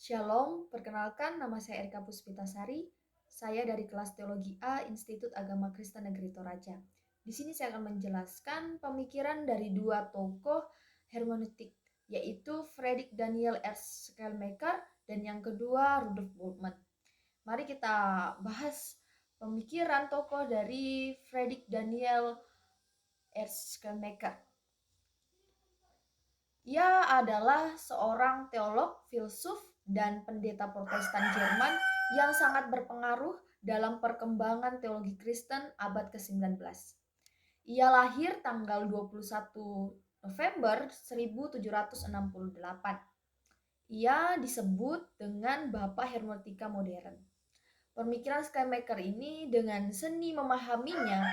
Shalom, perkenalkan nama saya Erika Puspitasari. Saya dari kelas Teologi A Institut Agama Kristen Negeri Toraja. Di sini saya akan menjelaskan pemikiran dari dua tokoh hermeneutik, yaitu Friedrich Daniel Schleiermacher dan yang kedua Rudolf Bultmann. Mari kita bahas pemikiran tokoh dari Friedrich Daniel Schleiermacher. Ia adalah seorang teolog, filsuf, dan pendeta Protestan Jerman yang sangat berpengaruh dalam perkembangan teologi Kristen abad ke-19. Ia lahir tanggal 21 November 1768. Ia disebut dengan Bapak Hermeneutika Modern. Pemikiran Schleiermacher ini dengan seni memahaminya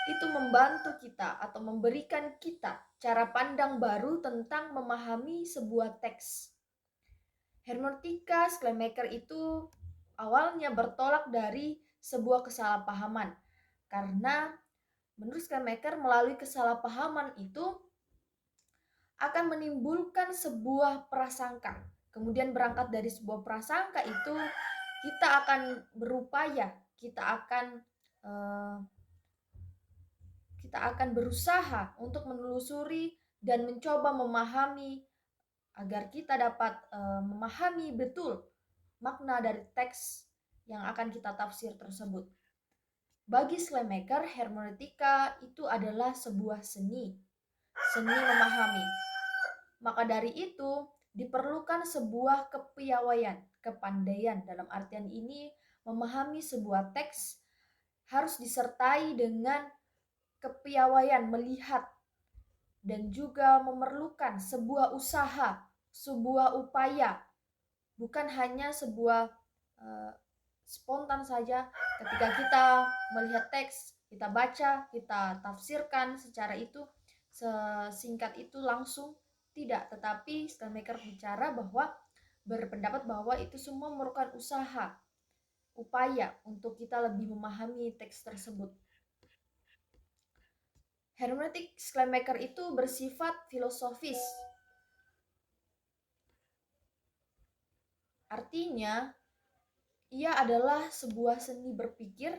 itu membantu kita atau memberikan kita cara pandang baru tentang memahami sebuah teks. Hermeneutika Schleiermacher itu awalnya bertolak dari sebuah kesalahpahaman, karena menurut Schleiermacher melalui kesalahpahaman itu akan menimbulkan sebuah prasangka. Kemudian berangkat dari sebuah prasangka itu kita akan berupaya, kita akan berusaha untuk menelusuri dan mencoba memahami agar kita dapat memahami betul makna dari teks yang akan kita tafsir tersebut. Bagi Schleiermacher, hermeneutika itu adalah sebuah seni memahami. Maka dari itu diperlukan sebuah kepiawaian, kepandaian. Dalam artian ini, memahami sebuah teks harus disertai dengan kepiawaian melihat dan juga memerlukan sebuah usaha, sebuah upaya, bukan hanya sebuah spontan saja ketika kita melihat teks, kita baca, kita tafsirkan secara itu, sesingkat itu langsung, tidak. Tetapi Schleiermacher bicara bahwa berpendapat bahwa itu semua memerlukan usaha, upaya untuk kita lebih memahami teks tersebut. Hermeneutik Schleiermacher itu bersifat filosofis. Artinya, ia adalah sebuah seni berpikir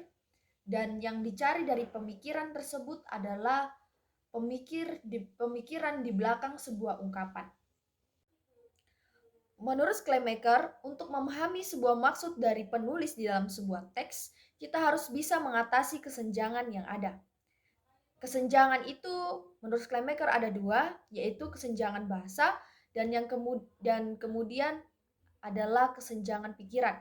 dan yang dicari dari pemikiran tersebut adalah pemikiran di belakang sebuah ungkapan. Menurut Schleiermacher, untuk memahami sebuah maksud dari penulis di dalam sebuah teks, kita harus bisa mengatasi kesenjangan yang ada. Kesenjangan itu menurut Schleiermacher ada dua, yaitu kesenjangan bahasa dan kemudian adalah kesenjangan pikiran.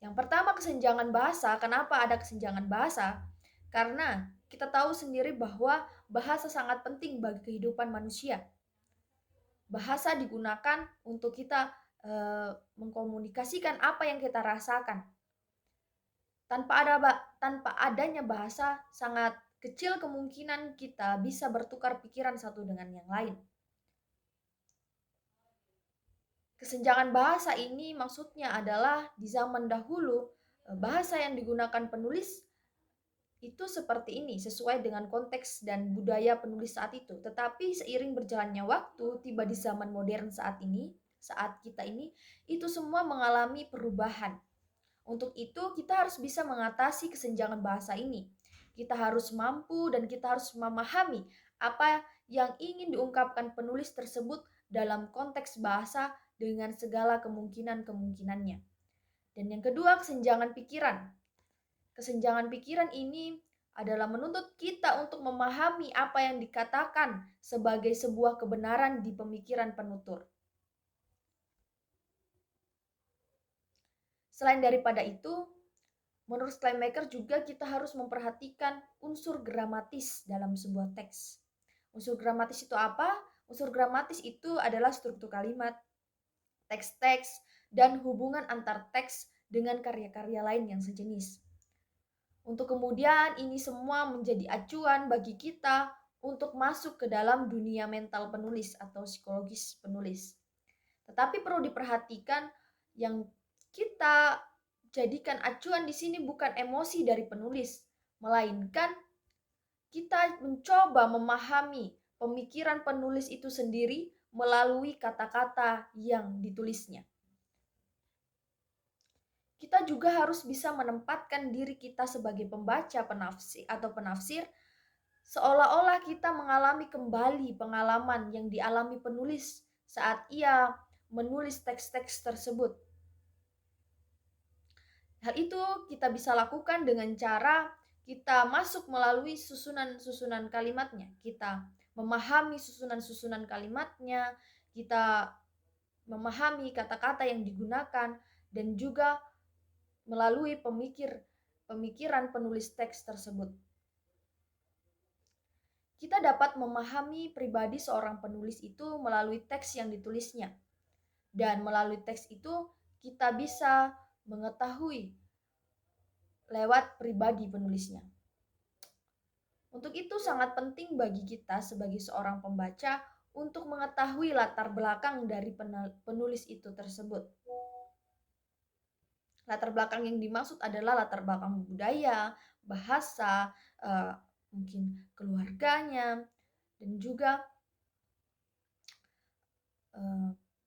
Yang pertama, kesenjangan bahasa. Kenapa ada kesenjangan bahasa? Karena kita tahu sendiri bahwa bahasa sangat penting bagi kehidupan manusia. Bahasa digunakan untuk kita mengkomunikasikan apa yang kita rasakan. Tanpa adanya bahasa, sangat kecil kemungkinan kita bisa bertukar pikiran satu dengan yang lain. Kesenjangan bahasa ini maksudnya adalah di zaman dahulu, bahasa yang digunakan penulis itu seperti ini, sesuai dengan konteks dan budaya penulis saat itu. Tetapi seiring berjalannya waktu, tiba di zaman modern saat kita ini, itu semua mengalami perubahan. Untuk itu, kita harus bisa mengatasi kesenjangan bahasa ini. Kita harus mampu dan kita harus memahami apa yang ingin diungkapkan penulis tersebut dalam konteks bahasa dengan segala kemungkinan-kemungkinannya. Dan yang kedua, kesenjangan pikiran. Kesenjangan pikiran ini adalah menuntut kita untuk memahami apa yang dikatakan sebagai sebuah kebenaran di pemikiran penutur. Selain daripada itu, menurut Schleiermacher juga kita harus memperhatikan unsur gramatis dalam sebuah teks. Unsur gramatis itu apa? Unsur gramatis itu adalah struktur kalimat, teks-teks, dan hubungan antar teks dengan karya-karya lain yang sejenis. Untuk kemudian ini semua menjadi acuan bagi kita untuk masuk ke dalam dunia mental penulis atau psikologis penulis. Tetapi perlu diperhatikan yang kita jadikan acuan di sini bukan emosi dari penulis, melainkan kita mencoba memahami pemikiran penulis itu sendiri melalui kata-kata yang ditulisnya. kita juga harus bisa menempatkan diri kita sebagai pembaca penafsir seolah-olah kita mengalami kembali pengalaman yang dialami penulis saat ia menulis teks-teks tersebut. Hal itu kita bisa lakukan dengan cara kita masuk melalui susunan-susunan kalimatnya. Kita memahami susunan-susunan kalimatnya, kita memahami kata-kata yang digunakan, dan juga melalui pemikiran penulis teks tersebut. Kita dapat memahami pribadi seorang penulis itu melalui teks yang ditulisnya. Dan melalui teks itu kita bisa mengetahui lewat pribadi penulisnya. Untuk itu sangat penting bagi kita sebagai seorang pembaca untuk mengetahui latar belakang dari penulis itu tersebut. Latar belakang yang dimaksud adalah latar belakang budaya, bahasa, mungkin keluarganya, dan juga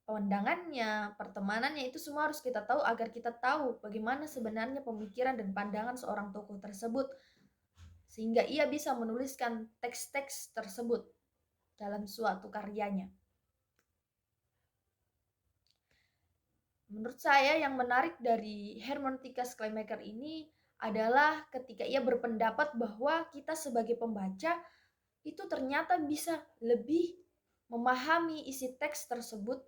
pandangannya, pertemanannya, itu semua harus kita tahu agar kita tahu bagaimana sebenarnya pemikiran dan pandangan seorang tokoh tersebut, sehingga ia bisa menuliskan teks-teks tersebut dalam suatu karyanya. Menurut saya yang menarik dari Hermeneutika Schleiermacher ini adalah ketika ia berpendapat bahwa kita sebagai pembaca itu ternyata bisa lebih memahami isi teks tersebut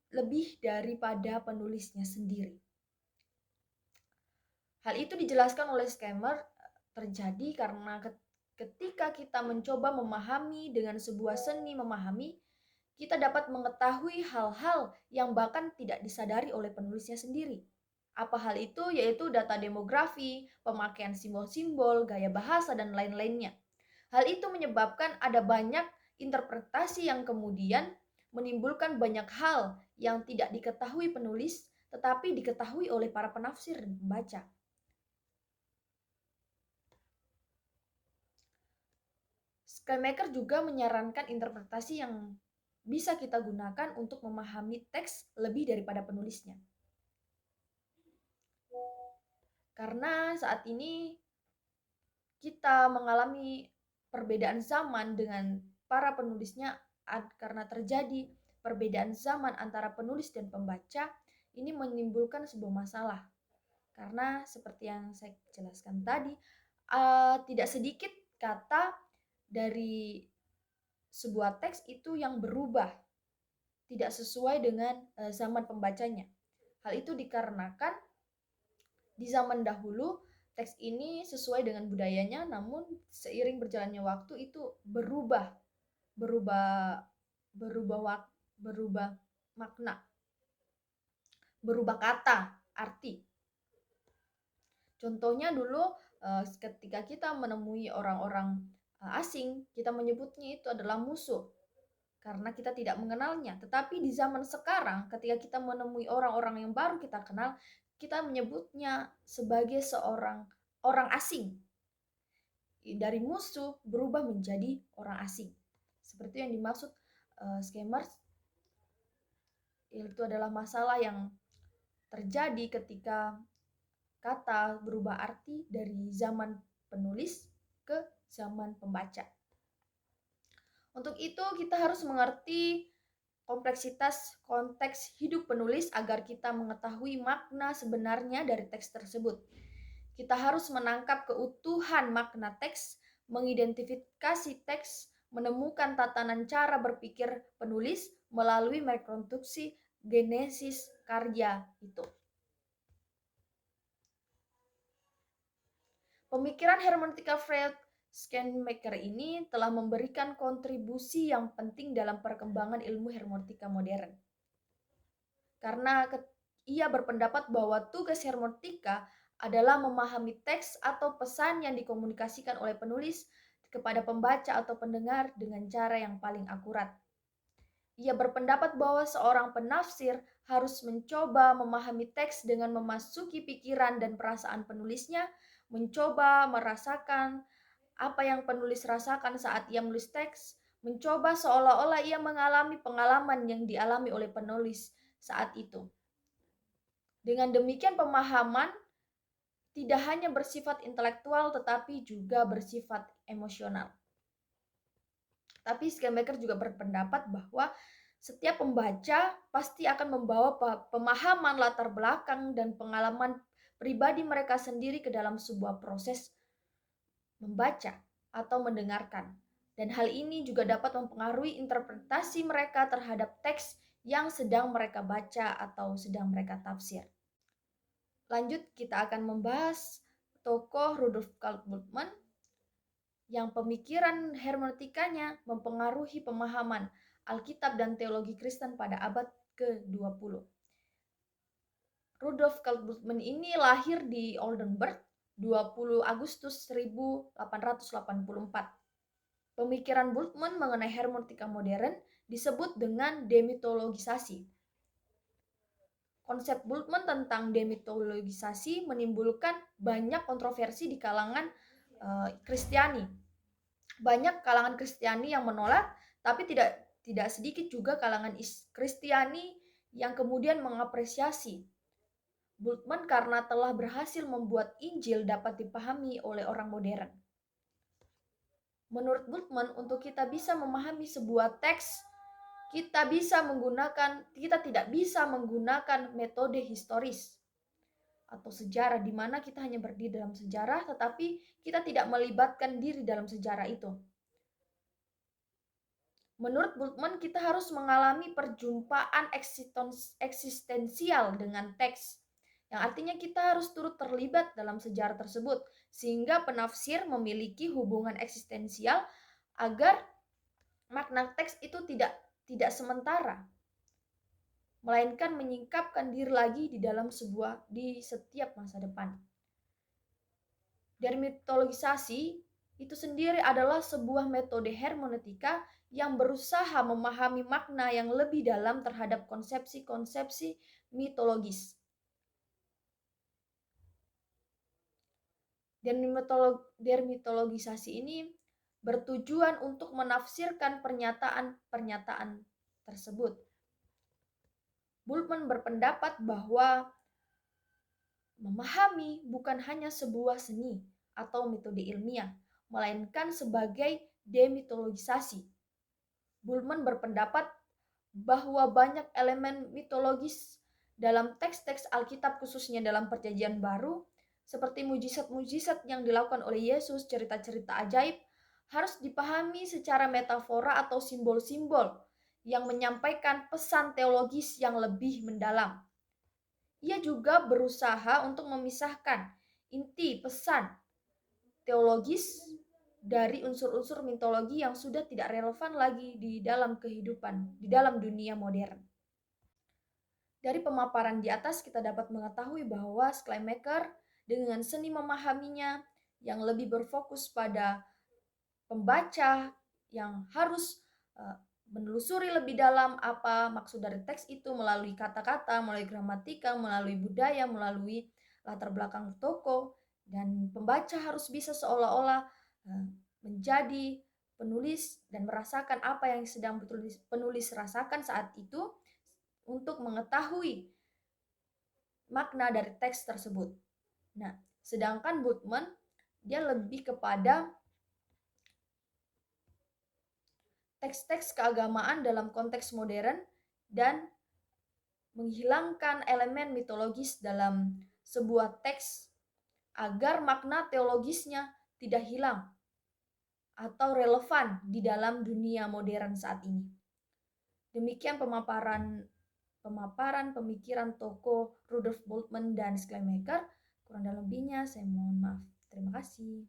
lebih daripada penulisnya sendiri. Hal itu dijelaskan oleh Schleiermacher terjadi karena ketika kita mencoba memahami dengan sebuah seni memahami, kita dapat mengetahui hal-hal yang bahkan tidak disadari oleh penulisnya sendiri. Apa hal itu? Yaitu data demografi, pemakaian simbol-simbol, gaya bahasa, dan lain-lainnya. Hal itu menyebabkan ada banyak interpretasi yang kemudian menimbulkan banyak hal yang tidak diketahui penulis, tetapi diketahui oleh para penafsir dan pembaca. Schleiermacher juga menyarankan interpretasi yang bisa kita gunakan untuk memahami teks lebih daripada penulisnya. Karena saat ini kita mengalami perbedaan zaman dengan para penulisnya karena terjadi perbedaan zaman antara penulis dan pembaca, ini menimbulkan sebuah masalah. Karena seperti yang saya jelaskan tadi, tidak sedikit kata dari sebuah teks itu yang berubah, tidak sesuai dengan zaman pembacanya. Hal itu dikarenakan di zaman dahulu teks ini sesuai dengan budayanya, namun seiring berjalannya waktu itu berubah makna, berubah kata, arti. Contohnya dulu ketika kita menemui orang-orang asing, kita menyebutnya itu adalah musuh karena kita tidak mengenalnya. Tetapi di zaman sekarang ketika kita menemui orang-orang yang baru kita kenal, kita menyebutnya sebagai seorang orang asing. Dari musuh berubah menjadi orang asing. Seperti yang dimaksud Schleiermacher, itu adalah masalah yang terjadi ketika kata berubah arti dari zaman penulis ke zaman pembaca. Untuk itu kita harus mengerti kompleksitas konteks hidup penulis agar kita mengetahui makna sebenarnya dari teks tersebut. Kita harus menangkap keutuhan makna teks, mengidentifikasi teks, menemukan tatanan cara berpikir penulis melalui rekonstruksi genesis karya itu. Pemikiran hermeneutika Schleiermacher ini telah memberikan kontribusi yang penting dalam perkembangan ilmu hermeneutika modern. Karena ia berpendapat bahwa tugas hermeneutika adalah memahami teks atau pesan yang dikomunikasikan oleh penulis kepada pembaca atau pendengar dengan cara yang paling akurat. Ia berpendapat bahwa seorang penafsir harus mencoba memahami teks dengan memasuki pikiran dan perasaan penulisnya, mencoba merasakan apa yang penulis rasakan saat ia menulis teks, mencoba seolah-olah ia mengalami pengalaman yang dialami oleh penulis saat itu. Dengan demikian pemahaman tidak hanya bersifat intelektual tetapi juga bersifat emosional. Tapi Schleiermacher juga berpendapat bahwa setiap pembaca pasti akan membawa pemahaman latar belakang dan pengalaman pribadi mereka sendiri ke dalam sebuah proses membaca atau mendengarkan. Dan hal ini juga dapat mempengaruhi interpretasi mereka terhadap teks yang sedang mereka baca atau sedang mereka tafsir. Lanjut, kita akan membahas tokoh Rudolf Karl Bultmann yang pemikiran hermeneutikanya mempengaruhi pemahaman Alkitab dan teologi Kristen pada abad ke-20. Rudolf Karl Bultmann ini lahir di Oldenburg 20 Agustus 1884. Pemikiran Bultmann mengenai hermeneutika modern disebut dengan demitologisasi. Konsep Bultmann tentang demitologisasi menimbulkan banyak kontroversi di kalangan Kristiani. Banyak kalangan Kristiani yang menolak, tapi tidak sedikit juga kalangan Kristiani yang kemudian mengapresiasi Bultmann karena telah berhasil membuat Injil dapat dipahami oleh orang modern. Menurut Bultmann, untuk kita bisa memahami sebuah teks, kita tidak bisa menggunakan metode historis atau sejarah di mana kita hanya berdiri dalam sejarah tetapi kita tidak melibatkan diri dalam sejarah itu. Menurut Bultmann, kita harus mengalami perjumpaan eksistensial dengan teks, yang artinya kita harus turut terlibat dalam sejarah tersebut sehingga penafsir memiliki hubungan eksistensial agar makna teks itu tidak sementara, melainkan menyingkapkan diri lagi di setiap masa depan. Demitologisasi itu sendiri adalah sebuah metode hermeneutika yang berusaha memahami makna yang lebih dalam terhadap konsepsi-konsepsi mitologis. Demitologisasi ini bertujuan untuk menafsirkan pernyataan-pernyataan tersebut. Bultmann berpendapat bahwa memahami bukan hanya sebuah seni atau metode ilmiah, melainkan sebagai demitologisasi. Bultmann berpendapat bahwa banyak elemen mitologis dalam teks-teks Alkitab, khususnya dalam Perjanjian Baru, seperti mujizat-mujizat yang dilakukan oleh Yesus, cerita-cerita ajaib, harus dipahami secara metafora atau simbol-simbol yang menyampaikan pesan teologis yang lebih mendalam. Ia juga berusaha untuk memisahkan inti pesan teologis dari unsur-unsur mitologi yang sudah tidak relevan lagi di dalam kehidupan, di dalam dunia modern. Dari pemaparan di atas kita dapat mengetahui bahwa Schleiermacher dengan seni memahaminya yang lebih berfokus pada pembaca yang harus menelusuri lebih dalam apa maksud dari teks itu melalui kata-kata, melalui gramatika, melalui budaya, melalui latar belakang tokoh, dan pembaca harus bisa seolah-olah menjadi penulis dan merasakan apa yang sedang penulis rasakan saat itu untuk mengetahui makna dari teks tersebut. Nah, sedangkan Bultmann dia lebih kepada teks-teks keagamaan dalam konteks modern dan menghilangkan elemen mitologis dalam sebuah teks agar makna teologisnya tidak hilang atau relevan di dalam dunia modern saat ini. Demikian pemaparan pemikiran tokoh Rudolf Bultmann dan Schleiermacher. Kurang dan lebihnya saya mohon maaf. Terima kasih.